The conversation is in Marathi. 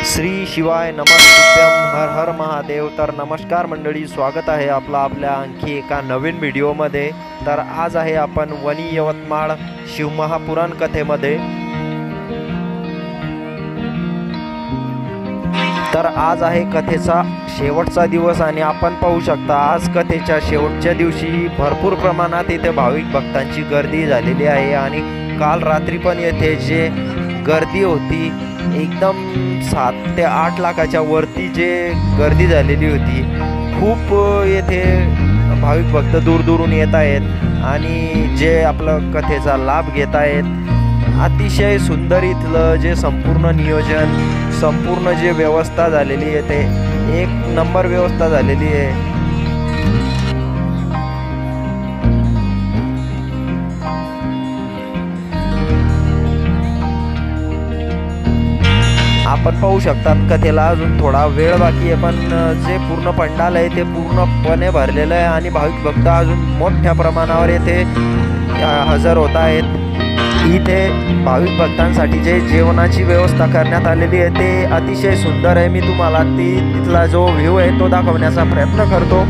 श्री शिवाय नमस्तुभ्यम हर हर महादेव। तर नमस्कार मंडळी, स्वागत आहे आपला आपल्या आणखी एका नवीन व्हिडिओमध्ये। तर आज आहे आपण वणी यवतमाळ शिवमहापुराण कथेमध्ये। तर आज आहे कथेचा शेवटचा दिवस आणि आपण पाहू शकता आज कथेच्या शेवटच्या दिवशी भरपूर प्रमाणात इथे भाविक भक्तांची गर्दी झालेली आहे। आणि काल रात्री पण येथे जे गर्दी होती एकदम 7 ते 8 लाखाच्या वरती जे गर्दी झालेली होती। खूप येथे भाविक भक्त दूरदूरून येत आहेत आणि जे आपलं कथेचा लाभ घेत आहेत। अतिशय सुंदर इथलं जे संपूर्ण नियोजन, संपूर्ण जे व्यवस्था झालेली आहे ते एक नंबर व्यवस्था झालेली आहे। आपण पाहू शकता कथेला अजून थोडा वेळ बाकी आहे, पण जे पूर्ण पंडाल आहे ते पूर्णपणे भरलेलं आहे आणि भाविक भक्त अजून मोठ्या प्रमाणावर येथे हजर होत आहेत। इथे भाविक भक्तांसाठी जे जेवणाची व्यवस्था करण्यात आलेली आहे ते अतिशय सुंदर आहे। मी तुम्हाला तिथला जो व्ह्यू आहे तो दाखवण्याचा प्रयत्न करतो।